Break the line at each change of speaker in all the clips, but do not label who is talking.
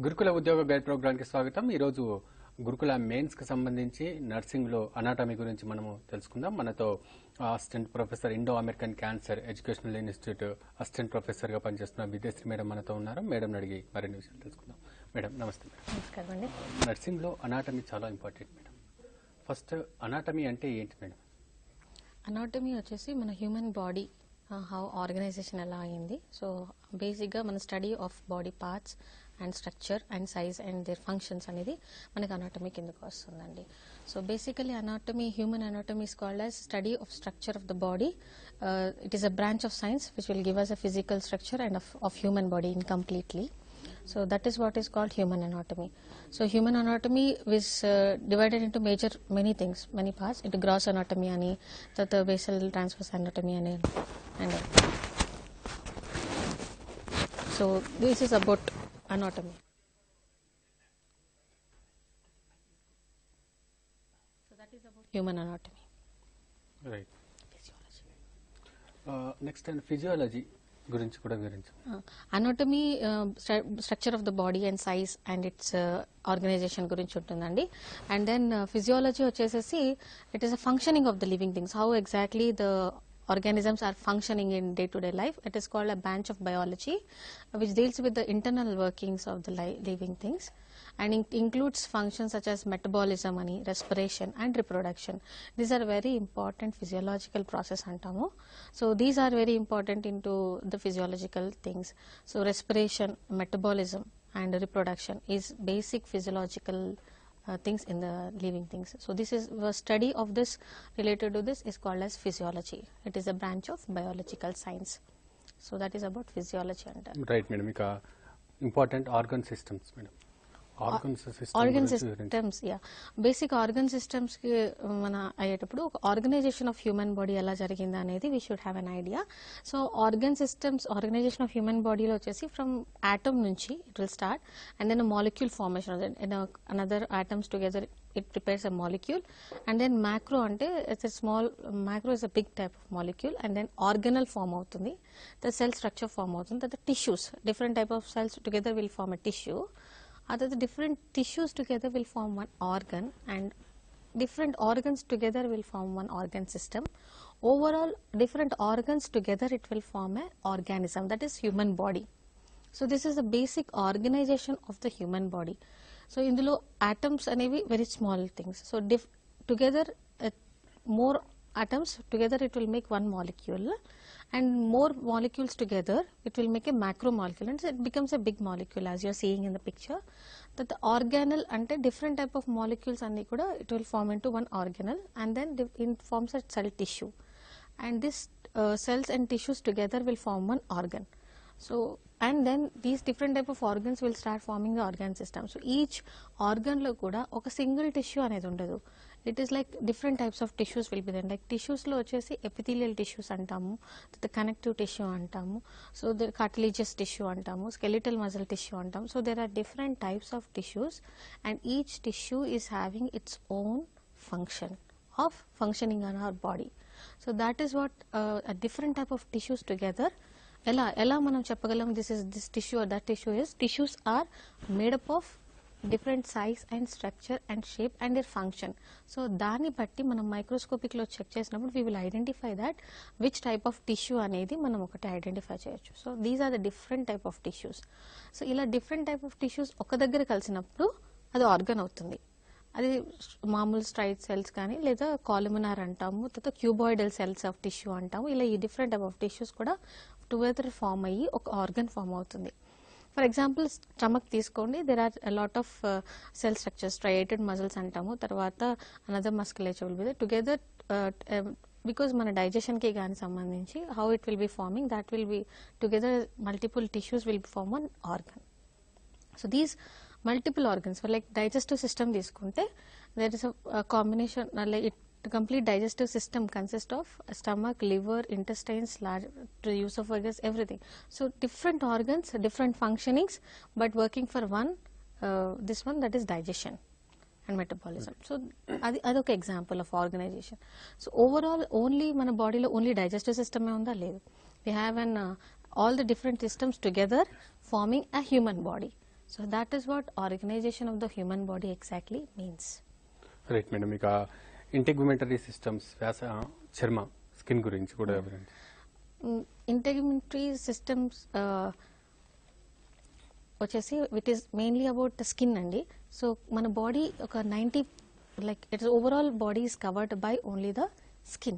గురుకుల ఉద్యోగ guide programme కి స్వాగతం. ఈ రోజు గురుకుల మెయిన్స్ కి సంబంధించి నర్సింగ్ లో అనాటమీ గురించి మనము తెలుసుకుందాం. మనతో assistant professor Indo American cancer educational institute assistant professor గా పనిచేస్తున్న విద్యాశ్రీ మేడం మనతో ఉన్నారు. మేడం అడిగి మరిన్ని విషయాలు తెలుసుకుందాం. మేడం నమస్తే.
నమస్కారం అండి.
నర్సింగ్ లో అనాటమీ చాలా ఇంపార్టెంట్ మేడం. ఫస్ట్ అనాటమీ అంటే ఏంటి మేడం?
అనాటమీ వచ్చేసి మన హ్యూమన్ బాడీ హౌ ఆర్గనైజేషన్ ఎలా అయింది. సో బేసిక్గా మన study of body parts and structure and size and there functions అనేది మనకి అనాటమీ కిందకు వస్తుందండి. So basically anatomy, human anatomy is called as study of structure of the body. It is a branch of science which will give us a physical structure and of human body incompletely. So that is what is called human anatomy. So human anatomy is divided into many things, many parts, into gross anatomy ani, the basal transverse anatomy ani, and so this is about anatomy. So that is about human anatomy.
Right. Next and physiology గురించి కూడా వివరించు.
Anatomy structure of the body and size and its organization గురించి ఉంటుందండి. And then physiology వచ్చేసేసి it is a functioning of the living things, how exactly the organisms are functioning in day-to-day life. It is called a branch of biology which deals with the internal workings of the living things and includes functions such as metabolism, respiration and reproduction. These are very important physiological process antamu. So these are very important into the physiological things. So respiration, metabolism and reproduction is basic physiological things in the living things. So this is a study of this related to this is called as physiology. It is a branch of biological science. So that is about physiology.
Right madam. Ika important organ systems madam. Organ
systems, yeah. Basic organ systems ki mana ayetappudu oka organization of human body ela jariginda anedi we should have an idea. So organ systems, organization of human body lo vachesi from atom nunchi it will start, and then a molecule formation, and another atoms together it prepares a molecule, and then macro ante it's a small, macro is a big type of molecule, and then organelle form avutundi, the cell structure form avutundi, the tissues, different type of cells together will form a tissue. Other the different tissues together will form one organ, and different organs together will form one organ system. Overall different organs together it will form a organism, that is human body. So this is the basic organization of the human body. So indulo atoms anevi very small things, so together more atoms together it will make one molecule, and more molecules together it will make a macromolecule, and it becomes a big molecule as you are seeing in the picture. That the organelle ante different type of molecules anni kuda it will form into one organelle, and then it forms a cell tissue, and this cells and tissues together will form one organ. So and then these different type of organs will start forming the organ system. So each organ lo kuda oka single tissue anedi undadu. It is like different types of tissues will be there. Like tissues lo vachesi epithelial tissues antamu, the connective tissue antamu, so the cartilaginous tissue antamu, skeletal muscle tissue antamu. So there are different types of tissues, and each tissue is having its own function of functioning on our body. So that is what a different type of tissues together ela manam cheppagalam this tissue or that tissue is. Tissues are made up of different size and structure and shape and their function. So dani batti manam microscopic lo check chesinappudu we will identify that which type of tissue anedi manam okati identify cheyochu. So these are the different type of tissues. So ila different type of tissues oka daggara kalisinappudu adi organ avutundi. అది మామూలు straight cells కానీ లేదా కాలమినార్ అంటాము, తర్వాత cuboidal cells of tissue అంటాము. ఇలా ఈ different type of tissues కూడా టుగెదర్ ఫామ్ అయ్యి ఒక ఆర్గన్ ఫామ్ అవుతుంది. ఫర్ ఎగ్జాంపుల్ స్టమక్ తీసుకోండి, there are lot of cell structures, striated muscles అంటాము, తర్వాత another musculature will be together because మన డైజెషన్కి కానీ సంబంధించి how it will be forming, that will be together multiple tissues will be form one organ. So these multiple organs for like digestive system తీసుకుంటే there is a combination like it complete digestive system consists of stomach, liver, intestines, large esophagus, everything. So different organs, different functionings, but working for one this one, that is digestion and metabolism. So adoka example of organization. So overall only mana body lo only digestive system e unda ledu, we have an all the different systems together forming a human body. So that is what organisation of the human body exactly means.
Right madam. ఇక integumentary systems చర్మ skin గురించి కూడా వివరించండి.
Integumentary systems వచ్చేసి it is mainly about the skin అండి. So మన body ఒక 90 like its overall body is covered by only the skin.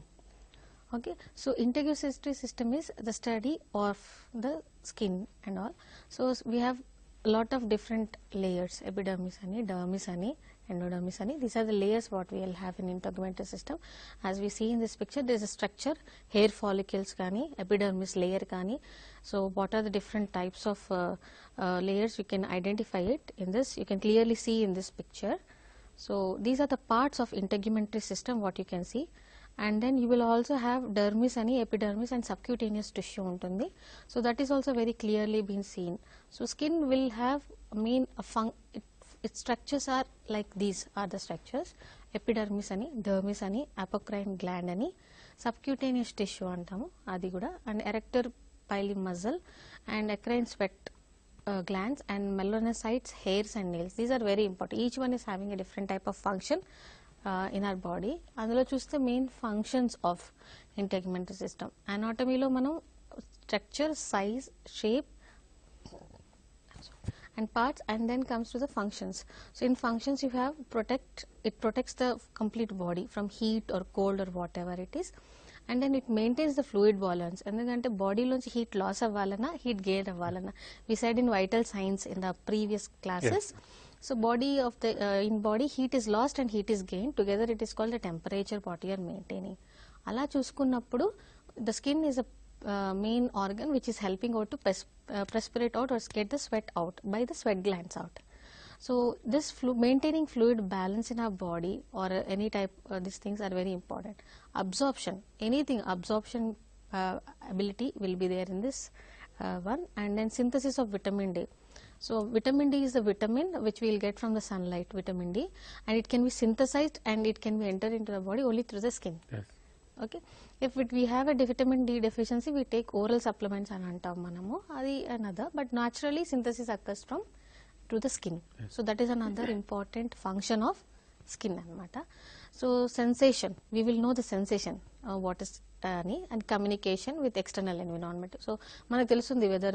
Okay, so integumentary system is the study of the skin and all. So we have a lot of different layers, epidermis ani, dermis ani, endodermis ani. These are the layers what we will have in integumentary system. As we see in this picture, there is a structure, hair follicles kani, epidermis layer kani. So what are the different types of layers? You can identify it in this. You can clearly see in this picture. So these are the parts of integumentary system what you can see, and then you will also have dermis ani, epidermis and subcutaneous tissue untundi. So that is also very clearly been seen. So skin will have its structures are like these are the structures: epidermis ani, dermis ani, apocrine gland ani, subcutaneous tissue antamu adi kuda, and erector pili muscle and eccrine sweat glands and melanocytes, hairs and nails. These are very important. Each one is having a different type of function in our body. అందులో చూస్తే main functions of ఇంటెగ్యుమెంటరీ system. అనాటమీలో మనం structure, size, shape and parts, and then comes to the functions. So in functions you have it protects the complete body from heat or cold or whatever it is, and then it maintains the fluid balance. ఎందుకంటే బాడీలోంచి heat loss అవ్వాలన్నా heat gain అవ్వాలన్నా, we said in vital signs in the previous classes. Yes. So body of the in body heat is lost and heat is gained together. It is called the temperature what you are maintaining. అలా చూసుకున్నప్పుడు the skin is a main organ which is helping out to perspirate out or get the sweat out by the sweat glands out. So this maintaining fluid balance in our body or any type these things are very important. Absorption, anything absorption ability will be there in this one, and then synthesis of vitamin D. So vitamin D is the vitamin which we will get from the sunlight, vitamin D, and it can be synthesized and it can be entered into the body only through the skin. Yes. Okay, if we have a vitamin D deficiency, we take oral supplements and antam manamu adi another, but naturally synthesis occurs from to the skin. Yes. So that is another important function of skin anamata. So sensation, we will know the sensation what is ani, and communication with external environment. So manaku telustundi whether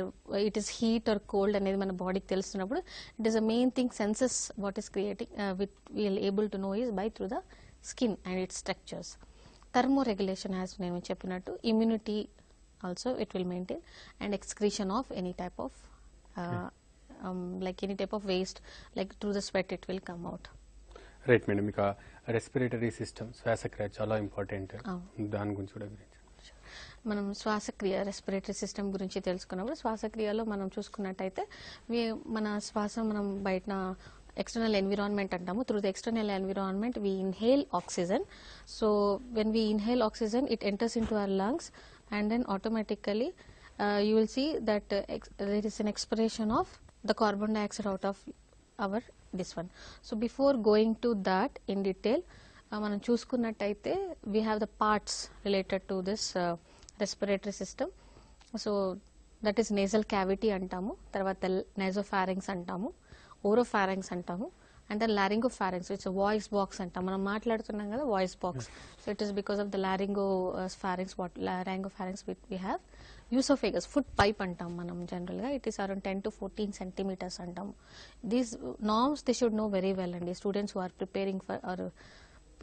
it is heat or cold anedi mana body ki telustunappudu, it is a main thing, senses what is creating we will able to know is by through the skin and its structures. Thermoregulation, as nenu cheppinattu, immunity also it will maintain, and excretion of any type of like any type of waste, like through the sweat it will come out.
Right madam. ఇక respiratory system, శ్వాసక్రియ చాలా important, దాని గురించి కూడా
మనం శ్వాసక్రియ respiratory system గురించి తెలుసుకున్నప్పుడు శ్వాసక్రియలో మనం చూసుకున్నట్టయితే మన శ్వాస మనం బయట external environment antamu. Through the external environment we inhale oxygen. So when we inhale oxygen, it enters into our lungs, and then automatically you will see that there is an expiration of the carbon dioxide out of our this one. So before going to that in detail, మనం చూసుకున్నట్టయితే we have the parts related to this respiratory system. So that is nasal cavity అంటాము, తర్వాత nasopharynx అంటాము, oropharynx అంటాము, and then laryngopharynx, which is a voice box అంటాం. మనం మాట్లాడుతున్నాం కదా voice box. So it is because of the laryngopharynx we have. Esophagus, food pipe అంటాం మనం జనరల్ గా. It is around 10 to 14 centimeters అంటాము. These norms they should know very well, and students who are preparing for or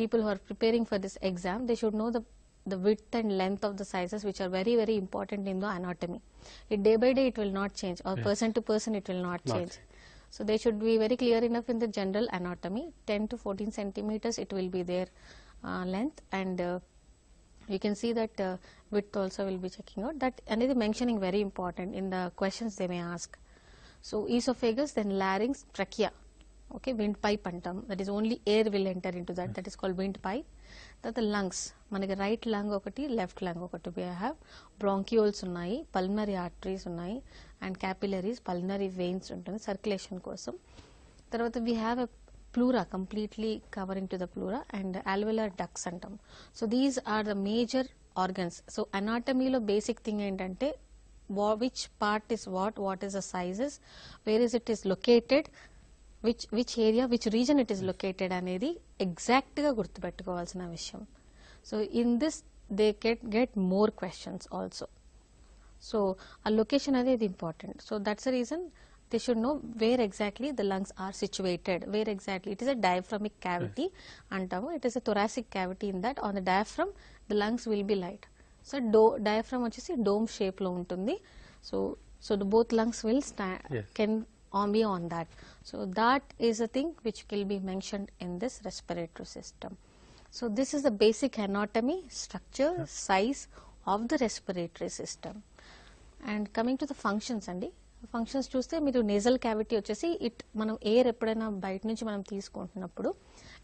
people who are preparing for this exam, they should know the width and length of the sizes, which are very very important in the anatomy. It day by day it will not change, or person to person it will not change. So they should be very clear enough in the general anatomy. 10 to 14 centimeters it will be their length, and you can see that width also will be checking out. That and is mentioning very important in the questions they may ask. So esophagus, then larynx, trachea. Okay, windpipe antam, that is only air will enter into that, that is called windpipe. The lungs, మనకి right lung ఒకటి, left lung ఒకటి. we have bronchioles ఉన్నాయి, pulmonary arteries ఉన్నాయి, and capillaries, pulmonary veins ఉంటుంది circulation కోసం. తర్వాత we have a pleura completely covering to the pleura, and alveolar ducts అంటాం. So these are the major organs. So anatomy లో basic thing ఏంటంటే which part is what is the sizes, where is it is located, which area, which region it is located అనేది exact గా గుర్తుపెట్టుకోవాల్సిన విషయం. So in this they get more questions also. So a location అనేది important. So that's the reason they should know where exactly the lungs are situated, where exactly it is a diaphragmic cavity అంటాము. It is a thoracic cavity. In that, on the diaphragm the lungs will be light. So diaphragm వచ్చేసి dome shape లో ఉంటుంది. So the both lungs will can be on that. So that is a thing which will be mentioned in this respiratory system. So this is the basic anatomy, structure, size of the respiratory system. And coming to the functions అండి, functions చూస్తే మీరు nasal cavity వచ్చేసి మనం air ఎప్పుడైనా బయట నుంచి మనం తీసుకుంటున్నప్పుడు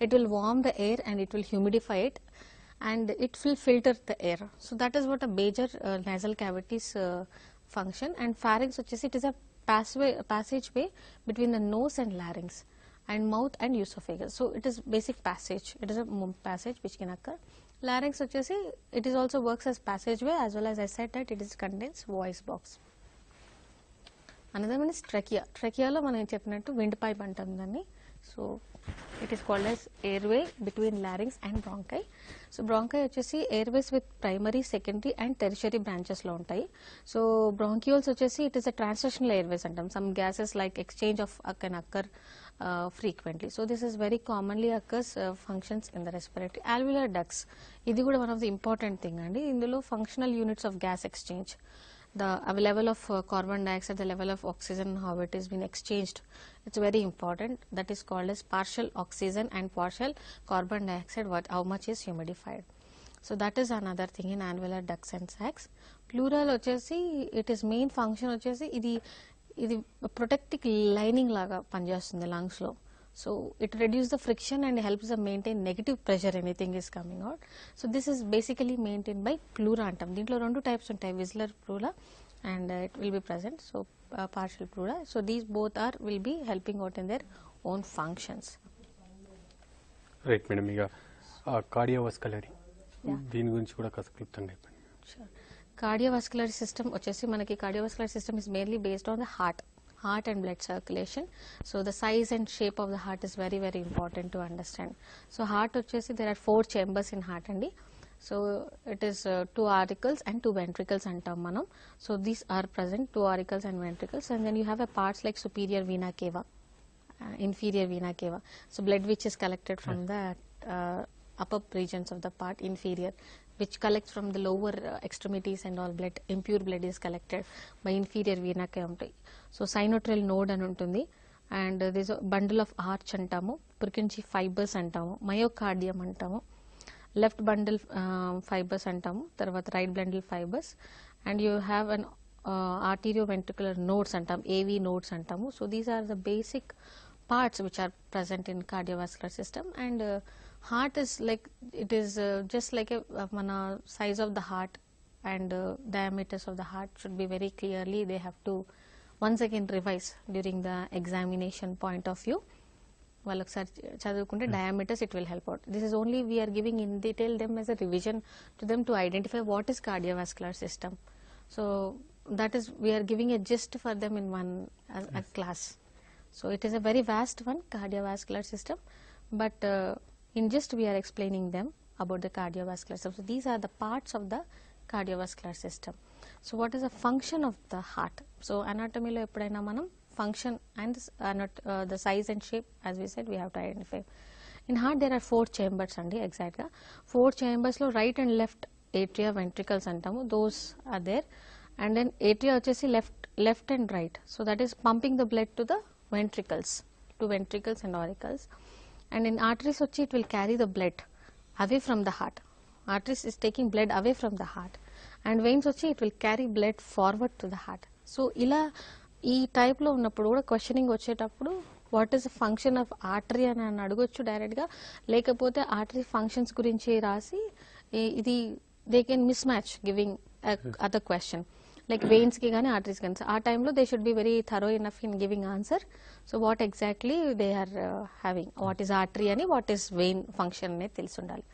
it will warm the air and it will humidify it and it will filter the air. So that is what a major nasal cavities function. And pharynx వచ్చేసి it is a passage way between the nose and larynx and mouth and esophagus. So it is basic passage, it is a passage which can occur. Larynx వచ్చేసి it is also works as passageway, as well as I said that it is contains voice box. Another one is trachea. Trachea లో మనం చెప్పినట్టు wind pipe అంటాం దాన్ని. So it is called as airway between larynx and bronchi. So bronchi వచ్చేసి airways with primary, secondary and tertiary branches లో ఉంటాయి. So bronchioles వచ్చేసి it is a transitional airways అంటాం. Some gases like exchange of can occur frequently. So this is very commonly occurs functions in the respiratory. Alveolar ducts, ఇది కూడా one of the important thing అండి. ఇందులో functional units of gas exchange, the level of carbon dioxide, the level of oxygen, how it is been exchanged, it's very important. That is called as partial oxygen and partial carbon dioxide, how much is humidified. So that is another thing in alveolar ducts and sacs. Pleural వచ్చేసి it is main function వచ్చేసి ఇది protective lining లాగా పనిచేస్తుంది lungs లో. So it reduces the friction and helps them maintain negative pressure anything is coming out. So this is basically maintained by pleura antam. Dintlo rendu types untayi, visular pleura and it will be present. So partial pleura. So these both will be helping out in their own functions.
Right madam, iga cardiovascular దీని గురించి కూడా కాస్త క్లుప్తంగా చెప్పండి.
Sure. Cardiovascular system వచ్చేసి మనకి cardiovascular system is mainly based on the heart and blood circulation. So the size and shape of the heart is very very important to understand. So heart వచ్చేసి there are 4 chambers in heart అండి. So it is 2 auricles and 2 ventricles అంటాం మనం. So these are present, 2 auricles and ventricles, and then you have a parts like superior vena cava, inferior vena cava. So blood which is collected from the upper regions of the part inferior, which collects from the lower extremities and all blood, impure blood is collected by inferior vena cava. So sinoatrial node అని ఉంటుంది, and there is a bundle of arch అంటాము, Purkinje fibers అంటాము, myocardium అంటాము, left bundle fibers అంటాము, తర్వాత right bundle fibers, and you have an arterioventricular nodes అంటాం, AV nodes అంటాము. So these are the basic parts which are present in cardiovascular system. And heart is like, it is just like a size of the heart and diameters of the heart should be very clearly, they have to once again revise during the examination point of view. వాళ్ళకి sir చదువుకుంటే diameters it will help out. This is only we are giving in detail them as a revision to them to identify what is cardiovascular system. So that is, we are giving a gist for them in one a class. So it is a very vast one, cardiovascular system, but in just we are explaining them about the cardiovascular system. So these are the parts of the cardiovascular system. So what is the function of the heart? So anatomy lo eppudaina manam function and the size and shape, as we said, we have to identify. In heart there are 4 chambers andi, exact ga 4 chambers lo right and left atria ventricles antamu, those are there. And then atria vachesi left and right, so that is pumping the blood to the ventricles, to ventricles and auricles. And in arteries vachi it will carry the blood away from the heart. Arteries is taking blood away from the heart, and veins vachi it will carry blood forward to the heart. So ila ఈ type లో ఉన్నప్పుడు కూడా questioning వచ్చేటప్పుడు what is the function of artery అని అడగొచ్చు direct గా, లేకపోతే artery functions గురించి రాసి ఇది they can mismatch giving other question like veins కి కానీ ఆర్టరీస్ కానీ. ఆ టైంలో they should be very thorough enough in giving answer. So what exactly they are having, what is artery అని వాట్ ఈస్ వెయిన్ ఫంక్షన్ అనేది తెలిసి ఉండాలి.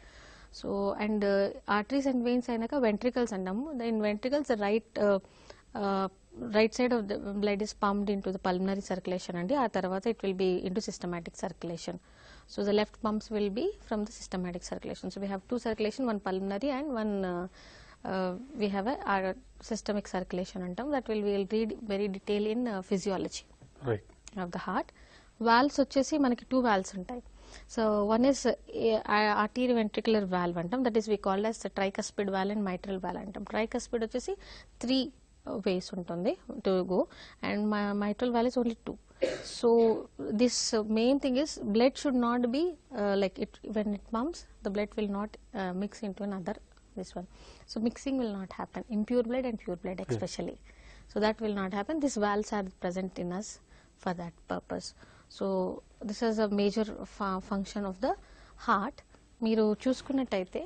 So and arteries and veins అయినాక వెంట్రికల్స్ అంటాము. In ventricles right right side of the blood is pumped into the pulmonary circulation and aa tarvata it will be into systematic circulation. So the left pumps will be from the systematic circulation. So we have two circulation, one pulmonary and one we have a systemic circulation antam, that will we'll read very detail in physiology
Right.
of the heart. Valves వచ్చేసి మనకి two valves ఉంటాయి. So one is arterioventricular valve అంటాం, that is we call as the tricuspid valve and mitral valve అంటాం. Tricuspid వచ్చేసి 3 ways ఉంటుంది to go and mitral valve is only 2. So this main thing is blood should not be like it when it pumps, the blood will not mix into another this one. So mixing will not happen, impure blood and pure blood especially. So that will not happen. These valves are present in us for that purpose. So this is a major function of the heart. మీరు చూసుకున్నట్టయితే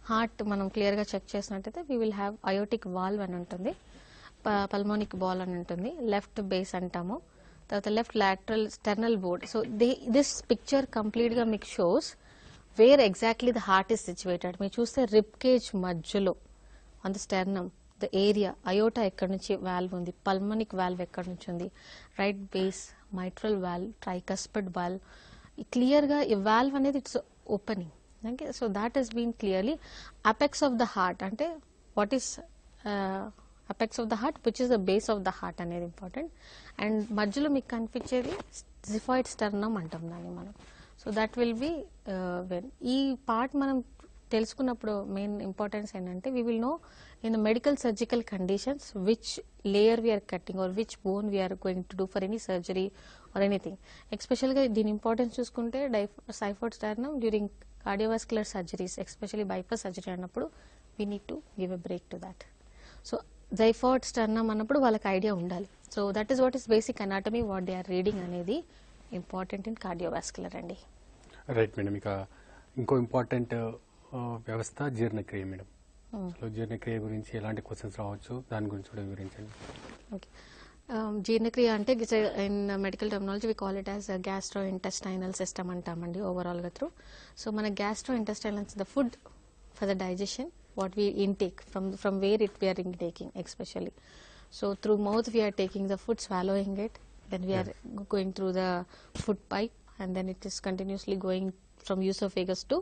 heart మనం క్లియర్గా check చేసినట్టయితే we will have aortic valve అని ఉంటుంది, పల్మోనిక్ ball అని ఉంటుంది, left base అంటాము, తర్వాత left lateral sternal board. So this picture కంప్లీట్గా మీకు shows where exactly the heart is situated. మీరు చూస్తే రిబ్ కేజ్ మధ్యలో on the sternum the area aorta ఎక్కడి నుంచి వాల్వ్ ఉంది, పల్మోనిక్ వాల్వ్ ఎక్కడి నుంచి ఉంది, right base, mitral valve, tricuspid valve, క్లియర్గా ఈ వాల్వ్ అనేది it's opening. Okay, so that is been clearly apex of the heart. అంటే what is apex of the heart which is the base of the heart అనేది important. And మధ్యలో మీకు కనిపించేది xiphoid sternum అంటాం దాన్ని మనం. So that will be when ఈ part మనం తెలుసుకున్నప్పుడు మెయిన్ ఇంపార్టెన్స్ ఏంటంటే we will know in the medical surgical conditions which layer we're cutting or which bone we're going to do for any surgery or anything. ఎస్పెషల్గా దీని ఇంపార్టెన్స్ చూసుకుంటే xiphoid sternum during cardiovascular surgeries, especially bypass surgery అన్నప్పుడు we need to give a break to that. So xiphoid sternum అన్నప్పుడు వాళ్ళకి idea ఉండాలి. So that is what is basic anatomy what they are reading అనేది important in cardiovascular అండి.
Right madam. ఇక ఇంకో important వ్యవస్థ జీర్ణక్రియ మేడం. అసలు జీర్ణక్రియ గురించి ఎలాంటి క్వశ్చన్స్ రావచ్చు, దాని గురించి కూడా వివరించండి.
ఓకే, జీర్ణక్రియ అంటే in medical terminology we call it as gastro intestinal system అంటామండి ఓవరాల్గా త్రూ. సో మన gastro intestinal the food for the digestion what we intake from where it we are intaking especially. So through mouth we are taking the food, swallowing it, then we are going through the food pipe and then it is continuously going from esophagus to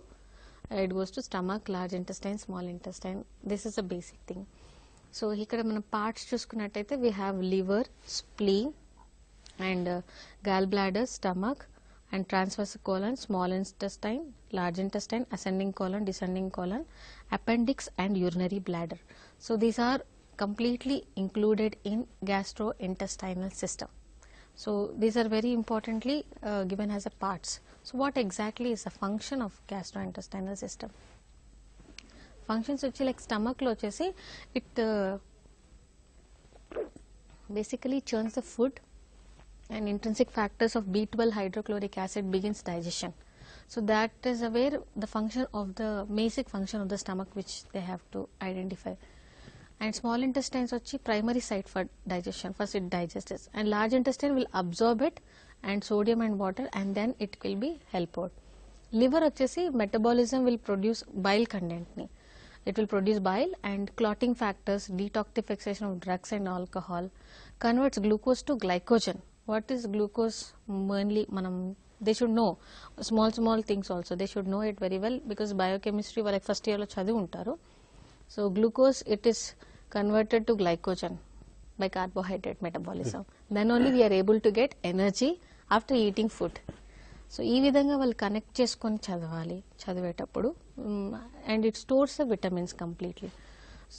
it goes to stomach, large intestine, small intestine. This is a basic thing. So here mana parts chusukunnataithe we have liver, spleen and gallbladder, stomach and transverse colon, small intestine, large intestine, ascending colon, descending colon, appendix and urinary bladder. So these are completely included in gastrointestinal system. So these are very importantly given as a parts. So what exactly is the function of gastrointestinal system? Functions which like stomach lo chesi it basically churns the food and intrinsic factors of B12 hydrochloric acid begins digestion. So that is where the function of the basic function of the stomach which they have to identify. And small intestines vachi primary site for digestion, first it digests and large intestine will absorb it and sodium and water and then it will be help out. Liver vachesi metabolism will produce bile content ni, it will produce bile and clotting factors, detoxification of drugs and alcohol, converts glucose to glycogen. What is glucose? Mainly manam they should know small things also, they should know it very well because biochemistry like first year lo chadivi untaru. So glucose it is converted to glycogen by carbohydrate metabolism, then only we are able to get energy after eating food. So ee vidhanga వాళ్ళు connect చేసుకొని చదవాలి చదివేటప్పుడు and it stores the vitamins completely.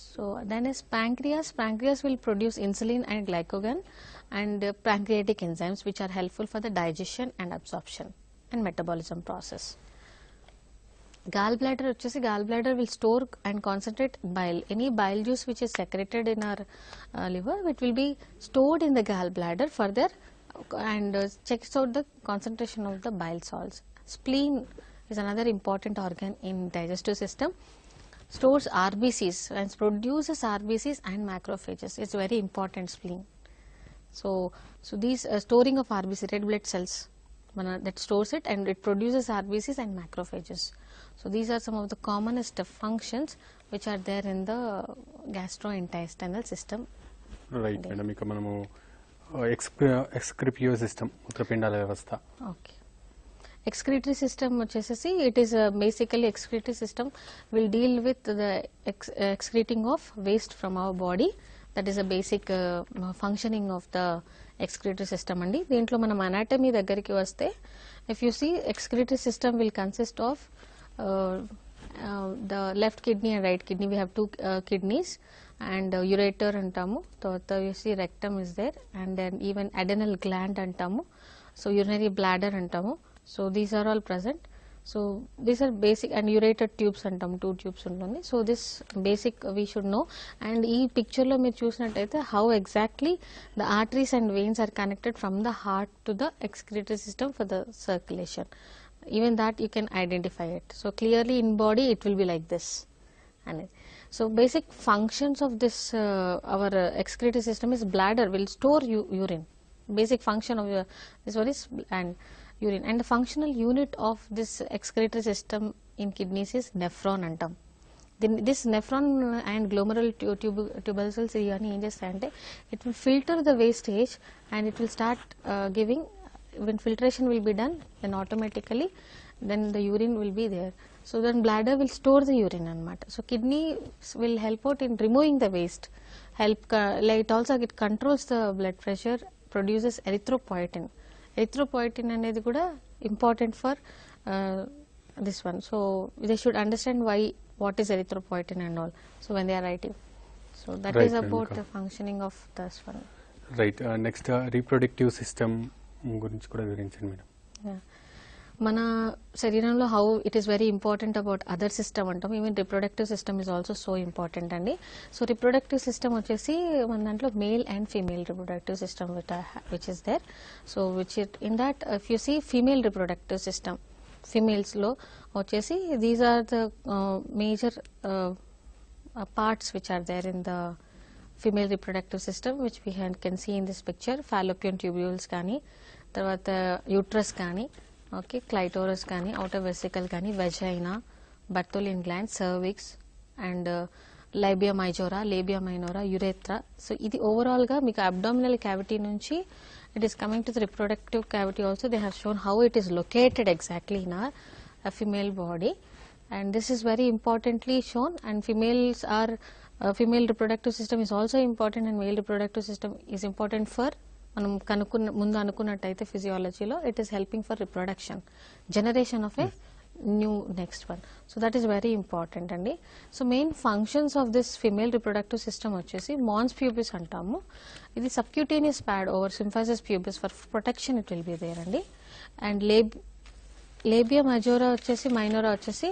So then is pancreas. Pancreas will produce insulin and glycogen and pancreatic enzymes which are helpful for the digestion and absorption and metabolism process. Gallbladder vachesi gallbladder will store and concentrate bile. Any bile juice which is secreted in our liver, it will be stored in the gallbladder further and checks out the concentration of the bile salts. Spleen is another important organ in digestive system. Stores RBCs and produces RBCs and macrophages. It's very important, spleen. So these storing of RBC, red blood cells, that stores it and it produces RBCs and macrophages. So these are some of the commonest functions which are there in the gastrointestinal system.
Right madam, ఇక మనము ఎక్స్క్రిపియో system, మూత్రపిండాల వ్యవస్థ.
Okay, excretory system వచ్చేసి it is basically excretory system will deal with the excreting of waste from our body. That is a basic functioning of the excretory system అండి. దీంట్లో మనం anatomy దగ్గరికి వస్తే, if you see, excretory system will consist of the left kidney and right kidney. We have two kidneys and ureter అంటాము. తర్వాత you see rectum is there, and then even adrenal gland అంటాము. So urinary bladder అంటాము. So these are all present. So these are basic, and ureter tubes అంటాము, 2 tubes ఉంటుంది. So this basic we should know. And ఈ picture లో మీరు చూసినట్టయితే how exactly the arteries and veins are connected from the heart to the excretory system for the circulation. Even that you can identify it. So clearly in body it will be like this. And so basic functions of this our excretory system is bladder will store urine. Basic function of this one is and urine, and the functional unit of this excretory system in kidneys is nephron antam. This nephron and glomerular tubercles ఇవన్నీ ఏం చేస్తాయంటే, it will filter the wastage and it will start giving, when filtration will be done, then automatically then the urine will be there. So then bladder will store the urine anamata. So kidney will help out in removing the waste, like it also it controls the blood pressure, produces erythropoietin. Erythropoietin అనేది కూడా important for this one. So they should understand what is erythropoietin and all. So when they are writing, so that
Right,
is about
Renuka.
the functioning of this one.
Right, next reproductive system గురించి కూడా వివరించండి madam.
Yeah. మన శరీరంలో how it is very important about other system అంటాం. Even reproductive system is also so important అండి. So reproductive system వచ్చేసి మన దాంట్లో male and female reproductive system which is there. So which in that if you see female reproductive system, ఫీమేల్స్లో వచ్చేసి these are the major parts which are there in the female reproductive system, which we can see in this picture. Fallopian tubules కానీ, తర్వాత uterus కానీ, okay, క్లైటోరస్ కానీ, outer vesicle కానీ, vagina, Bartholin gland, cervix and labia majora, labia minora, urethra. So ఇది ఓవరాల్గా మీకు abdominal cavity నుంచి it is coming to the reproductive cavity also. They have shown how it is located exactly in our female body. And this is very importantly shown, and females are female reproductive system is also important, and male reproductive system is important for మనం ముందు అనుకున్నట్టయితే ఫిజియాలజీలో it is helping for reproduction, generation of a new next one. So that is very important అండి. So main functions of this female reproductive system వచ్చేసి mons pubis అంటాము. ఇది subcutaneous pad over symphysis pubis for protection it will be there అండి. And labia minora వచ్చేసి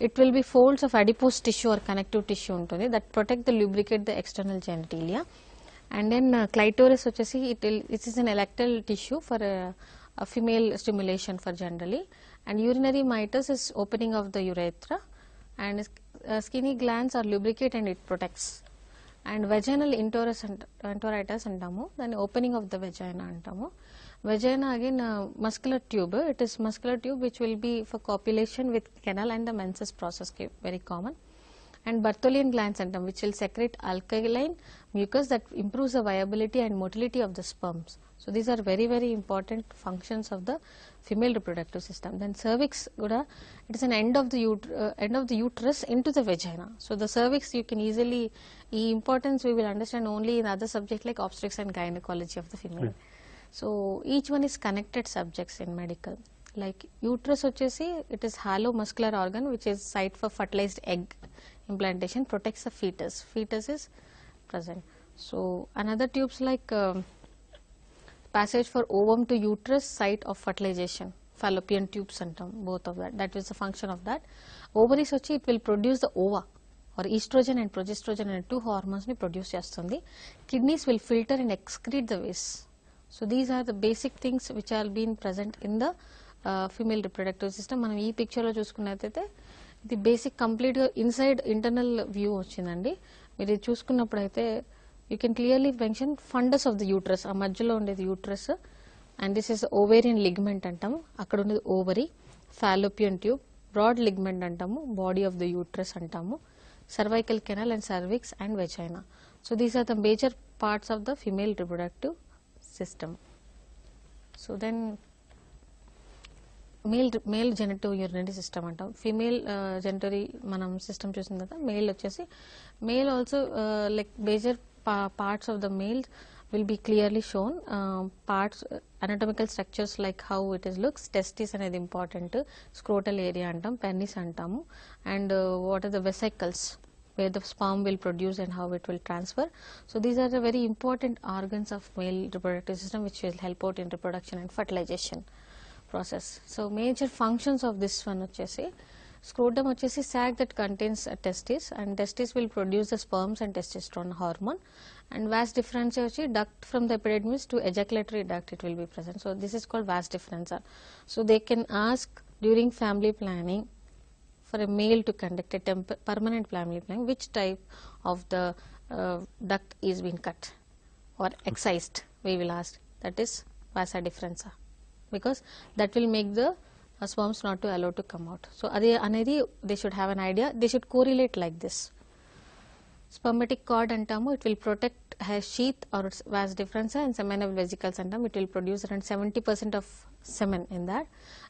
it will be folds of adipose tissue or connective tissue ఉంటుంది that protect the lubricate the external genitalia. And then clitoris వచ్చేసి it is an erectile tissue for a female stimulation for generally. And urinary meatus is opening of the urethra, and skinny glands are lubricate and it protects. And vaginal enteritis అంటాము, దాన్ని opening of the vagina అంటాము. Vagina again muscular tube, it is muscular tube which will be for copulation with canal and the menses process, very common. And Bartholin's glands antam, which will secrete alkaline mucus that improves the viability and motility of the sperms. So these are very very important functions of the female reproductive system. Then cervix kuda, it is an end of the uterus into the vagina. So the cervix you can easily, the importance we will understand only in other subject like obstetrics and gynecology of the female. So each one is connected subjects in medical. Like uterus వచ్చేసి it is hollow muscular organ which is site for fertilized egg implantation, protects the fetus. Fetus is present. So another tubes like passage for ovum to uterus, site of fertilization, fallopian tubes అంటాం, both of that. That is the function of that. Ovaries వచ్చి it will produce the ova or estrogen and progesterone అనే 2 hormones ని produce చేస్తుంది. Kidneys will filter and excrete the waste. So these are the basic things which are being present in the female reproductive system. మనం ఈ picture లో చూసుకున్నట్లయితే ఇది basic complete గా inside internal view వచ్చిందండి. మీరు ఇది చూసుకున్నప్పుడు అయితే you can clearly mention fundus of the uterus, ఆ మధ్యలో ఉండేది uterus. And this is ovarian ligament అంటాము, అక్కడ ఉండేది ovary, fallopian tube, broad ligament అంటాము, బాడీ ఆఫ్ ద యూట్రస్ అంటాము, cervical canal and cervix and vagina. So these are the major parts of the female reproductive system. So then male genitourinary system అంటాం. Female జెనిటరీ మనం system చూసిన కదా, male వచ్చేసి male also like major parts of the male will be clearly shown. Parts, anatomical structures like how it is looks, testis అనేది important, scrotal area అంటాం, penis అంటాము, and what are the vesicles where the sperm will produce and how it will transfer. So these are the very important organs of male reproductive system which will help out in reproduction and fertilization process. So major functions of this one వచ్చేసి scrotum వచ్చేసి sac that contains a testis, and testis will produce the sperms and testosterone hormone, and vas deferentia వచ్చి duct from the epididymis to ejaculatory duct it will be present. So this is called vas deferentia. So they can ask during family planning for a male to conduct a permanent family planning, which type of the duct is being cut or excised, we will ask. That is vasa deferentia, because that will make the sperms not to allow to come out. So adi anedi they should have an idea, they should correlate like this. Spermatic cord antamu, it will protect hair sheath or vas deferentia, and seminal vesicles antamu, it will produce around 70% of semen in that,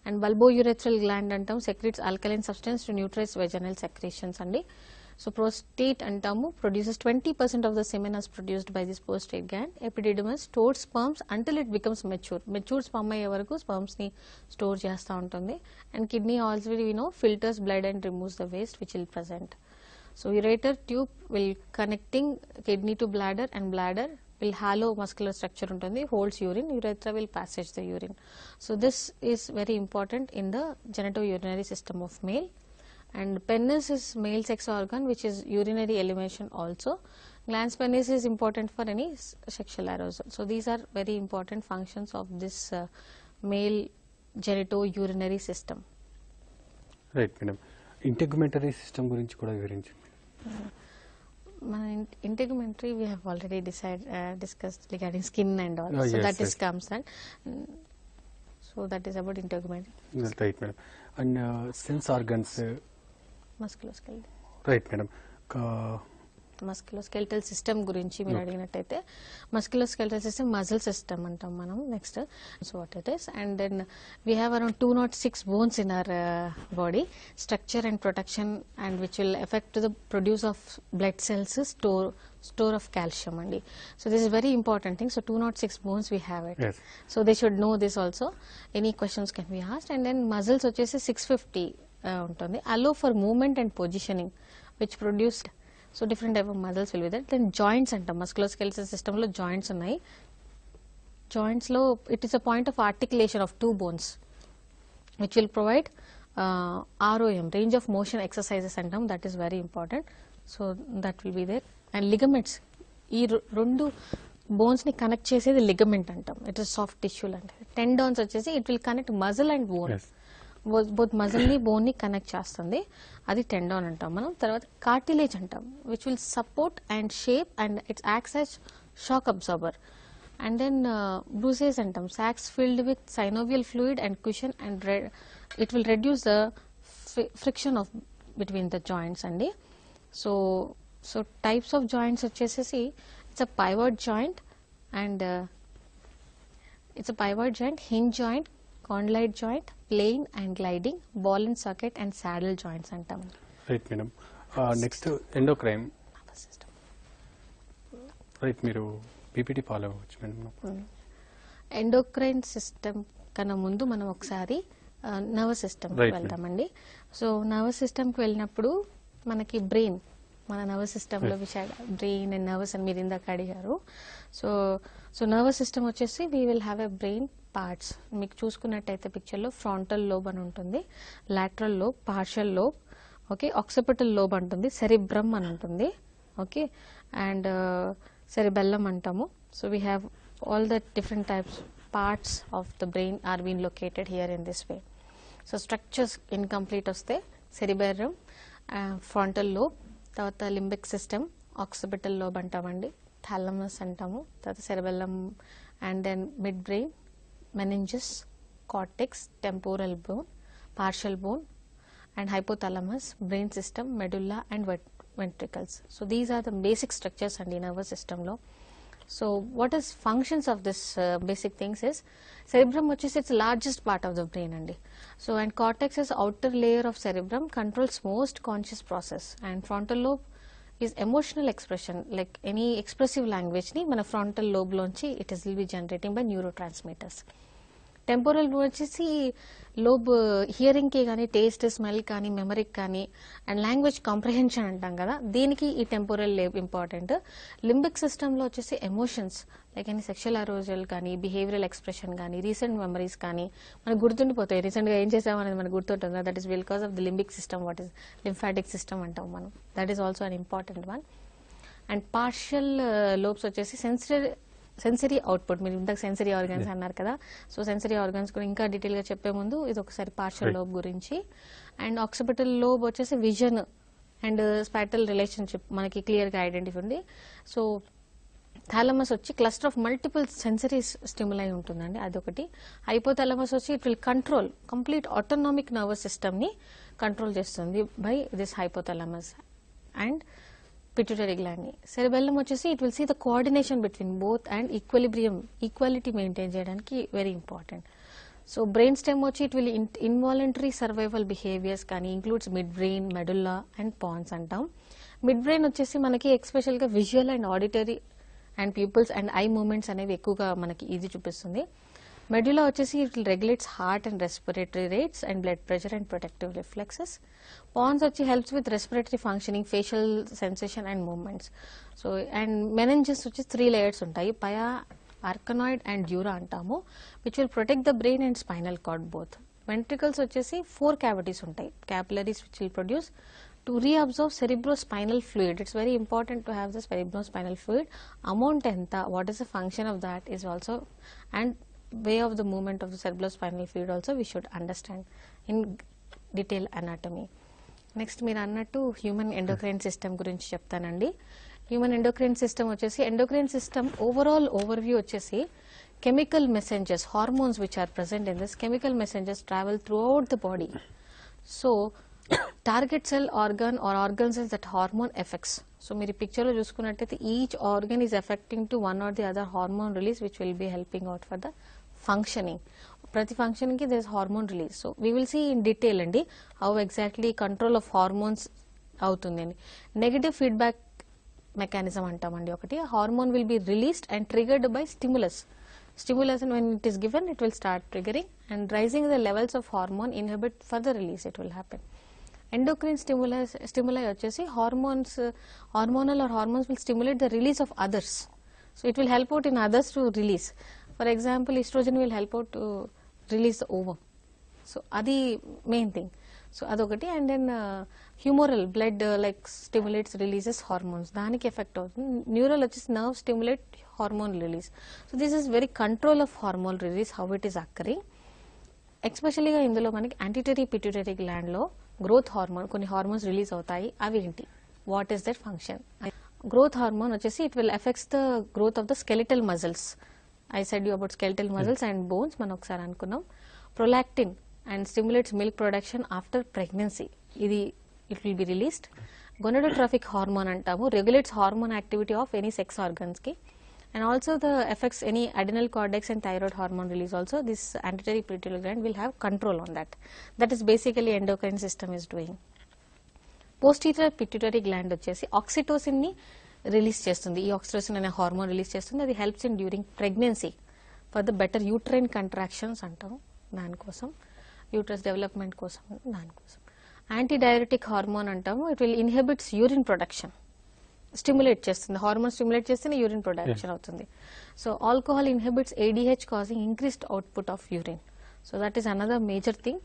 and bulbourethral gland antamu secretes alkaline substance to neutralize vaginal secretions andi. So prostate antamu produces 20% of the semen as produced by this prostate gland. Epididymis stores sperms until it becomes mature. Mature sperm అయ్యే వరకు sperms ని store చేస్తూ ఉంటుంది. And kidney also we know filters blood and removes the waste which will present. So ureter tube will connecting kidney to bladder, and bladder will hollow muscular structure ఉంటుంది, holds urine, urethra will passage the urine. So this is very important in the genitourinary system of male. And penis is male sex organ which is urinary elimination also. Glans penis is important for any sexual arousal. So these are very important functions of this male genitourinary system.
Right madam. Integumentary system గురించి కూడా వివరించండి.
మన integumentary we have already discussed regarding skin and all. So
yes,
that is
yes.
comes and so that is about integumentary.
Right madam. And sense organs.
Musculoskeletal.
Right madam.
Musculoskeletal system గురించి మీరు అడిగినట్టయితే, musculoskeletal system muscle system అంటాం మనం next. So what it is, and then we have around 206 bones in our body, structure and protection and which will effect the produce of blood cells, store of calcium అండి. So this is very important thing. So 206 bones we have it. So they should no this also. Any questions can be asked. And then muscles వచ్చేసి 650 ఉంటుంది. Allow for movement and positioning which produced. So different type of muscles will be there. Then joints అంటాం, musculoskeletal system లో joints ఉన్నాయి. Joints లో it is a point of articulation of two bones which will provide ROM, range of motion exercises అంటాం. That is very important. So that will be there. And ligaments, ఈ రెండు bones ని connect చేసేది ligament అంటాం. It is soft tissue అంటే. Tendons వచ్చేసి it will connect muscle and bone. Both muscle ని bone ని కనెక్ట్ చేస్తుంది, అది టెండాన్ అంటాం మనం. తర్వాత కార్టిలేజ్ అంటాం which will support and shape and it's acts as shock absorber. And then bruises అంటాం, sacs filled with synovial fluid and cushion and it will reduce the friction of between the joints అండి. So types of joints వచ్చేసేసి it's a pivot joint and it's a pivot joint, hinge joint, condylite joint, plane and gliding, ball and socket and saddle joints అంటాం.
Right madam. Next endocrine. Right, మీరు PPT follow అవ్వచ్చు madam.
Endocrine system కన్నా ముందు మనం ఒకసారి nervous సిస్టమ్కి వెళ్తామండి. So nervous సిస్టమ్కి వెళ్ళినప్పుడు మనకి బ్రెయిన్, మన నర్వస్ సిస్టంలో బ్రెయిన్ అండ్ నర్వస్ అని మీరు ఇందాక అడిగారు. సో నర్వస్ సిస్టమ్ వచ్చేసి we will have a brain parts. మీకు చూసుకున్నట్టయితే పిక్చర్లో ఫ్రాంటల్ లోబ్ అని ఉంటుంది, lateral lobe, parietal lobe, okay, occipital lobe అంటుంది, సెరిబ్రమ్ అని ఉంటుంది, ఓకే, అండ్ సెరిబెల్లం అంటాము. So we have all the different types parts of the brain are been located here in this way. So structures incomplete వస్తే cerebellum, frontal lobe, తర్వాత limbic system, occipital lobe అంటామండి, thalamus అంటాము, తర్వాత cerebellum, and then mid brain, meninges, cortex, temporal bone, partial bone, and hypothalamus, brain system, medulla and ventricles. So these are the basic structures and the nervous system lo. So what is functions of this basic things is cerebrum, which is its largest part of the brain andi. So and cortex is outer layer of cerebrum, controls most conscious process, and frontal lobe is emotional expression, like any expressive language ni mana frontal lobe lonchi it will be generating by neurotransmitters. Temporal వచ్చేసి lobe hearing కి కానీ taste smell కానీ మెమరీకి కానీ and language comprehension అంటాం కదా, దీనికి ఈ టెంపోరల్ లేబ్ ఇంపార్టెంట్. లింబిక్ సిస్టమ్ లో వచ్చేసి ఎమోషన్స్ లైక్ ఎనీ సెక్షువల్ అరోజల్ కానీ బిహేవియరల్ ఎక్స్ప్రెషన్ కానీ రీసెంట్ మెమరీస్ కానీ మనకు గుర్తుండిపోతాయి. రీసెంట్ గా ఏం చేసామనేది మనకు గుర్తుంటుంది కదా, that is because of the limbic system, what is lymphatic system అంటాం మనం. That is also an important one. And partial lobes వచ్చేసి సెన్సరీ అవుట్పుట్, మీరు ఇంతకు సెన్సరీ ఆర్గన్స్ అన్నారు కదా, సో సెన్సరీ ఆర్గన్స్ కూడా ఇంకా డీటెయిల్ గా చెప్పే ముందు ఇది ఒకసారి పార్షియల్ లోబ్ గురించి. అండ్ ఆక్సిపిటల్ లోబ్ వచ్చేసి విజన్ అండ్ స్పాటల్ రిలేషన్షిప్ మనకి క్లియర్ గా ఐడెంటిఫై ఉంది. సో థాలమస్ వచ్చి cluster of multiple sensory stimuli ఉంటుందండి, అదొకటి. హైపోథాలమస్ వచ్చి it will control complete autonomic nervous system ని కంట్రోల్ చేస్తుంది by this hypothalamus. And pituitary gland ని. సెరిబెల్లం వచ్చేసి it will see the coordination between both and equality maintain చేయడానికి very important. So brain stem వచ్చి it will involuntary survival behaviours కానీ includes mid brain, medulla and pons అంటాం. Mid brain వచ్చేసి మనకి especial గా visual and auditory and pupils and eye movements అనేవి ఎక్కువగా మనకి ఇది చూపిస్తుంది. మెడుల్లా వచ్చేసి it will regulates heart and respiratory rates and blood pressure and protective reflexes. Pons వచ్చి helps with respiratory functioning, facial sensation and movements. So and meninges వచ్చి 3 layers ఉంటాయి, pia, arachnoid and dura అంటాము, which will protect the brain and spinal cord both. Ventricles వచ్చేసి 4 cavities ఉంటాయి, capillaries which will produce to reabsorb cerebrospinal fluid. It's very important to have this cerebrospinal fluid. Amount ఎంత, what is the function of that is also, and way of the movement of the cerebrospinal fluid also we should understand in detail anatomy. Next మీరు అన్నట్టు human endocrine system గురించి చెప్తానండి. Human endocrine system వచ్చేసి endocrine system overall overview వచ్చేసి chemical messengers, hormones which are present in this chemical messengers travel throughout the body. So target cell organ or organ cells that hormone effects. So మీరు picture లో చూసుకున్నట్టయితే each organ is effecting to one or the other hormone release which will be helping out for the functioning. ప్రతి function కి there is hormone release. So we will see in detail అండి how exactly control of hormones అవుతుంది అని. Negative feedback mechanism అంటామండి ఒకటి. Hormone will be released and triggered by stimulus. Stimulation when it is given, it will start triggering, and rising the levels of hormone inhibit further release, it will happen. Endocrine stimuli వచ్చేసి hormonal or hormones will stimulate the release of others. So it will help out in others to release. For example, estrogen will help out to release the ovum. So adi main thing. So adokati. And then humoral blood like stimulates, releases hormones, దానికి effect అవుతుంది. Neural వచ్చేసి nerve stimulate hormone release. So this is very control of hormone release, how it is occurring. Especially గా ఇందులో మనకి anterior pituitary gland లో growth hormone కొన్ని hormones release అవుతాయి. అవి ఏంటి, what is that function? Growth hormone వచ్చేసి it will effects the growth of the skeletal muscles. I said you about skeletal muscles and bones, మనం ఒకసారి అనుకున్నాం. Prolactin and stimulates milk production after pregnancy, ఇది it will be released. Gonadotrophic hormone అంటాము, regulates hormone activity of any sex organs కి. And also the affects any adrenal cortex and thyroid hormone release also. This antitary pituitary gland will have control on that. That is basically endocrine system is doing. Posterior pituitary gland వచ్చేసి oxytocin ని release చేస్తుంది. ఈ oxytocin అనే hormone release చేస్తుంది. అది helps in during pregnancy for the better uterine contractions అంటాం, దానికోసం uterus development కోసం, దానికోసం. యాంటీ డైరెటిక్ హార్మోన్ అంటాము, it will inhibits urine production, stimulate చేస్తుంది. హార్మోన్ స్టిమ్యులేట్ చేస్తేనే యూరిన్ ప్రొడక్షన్ అవుతుంది. So alcohol inhibits ADH causing increased output of urine. So that is another major thing.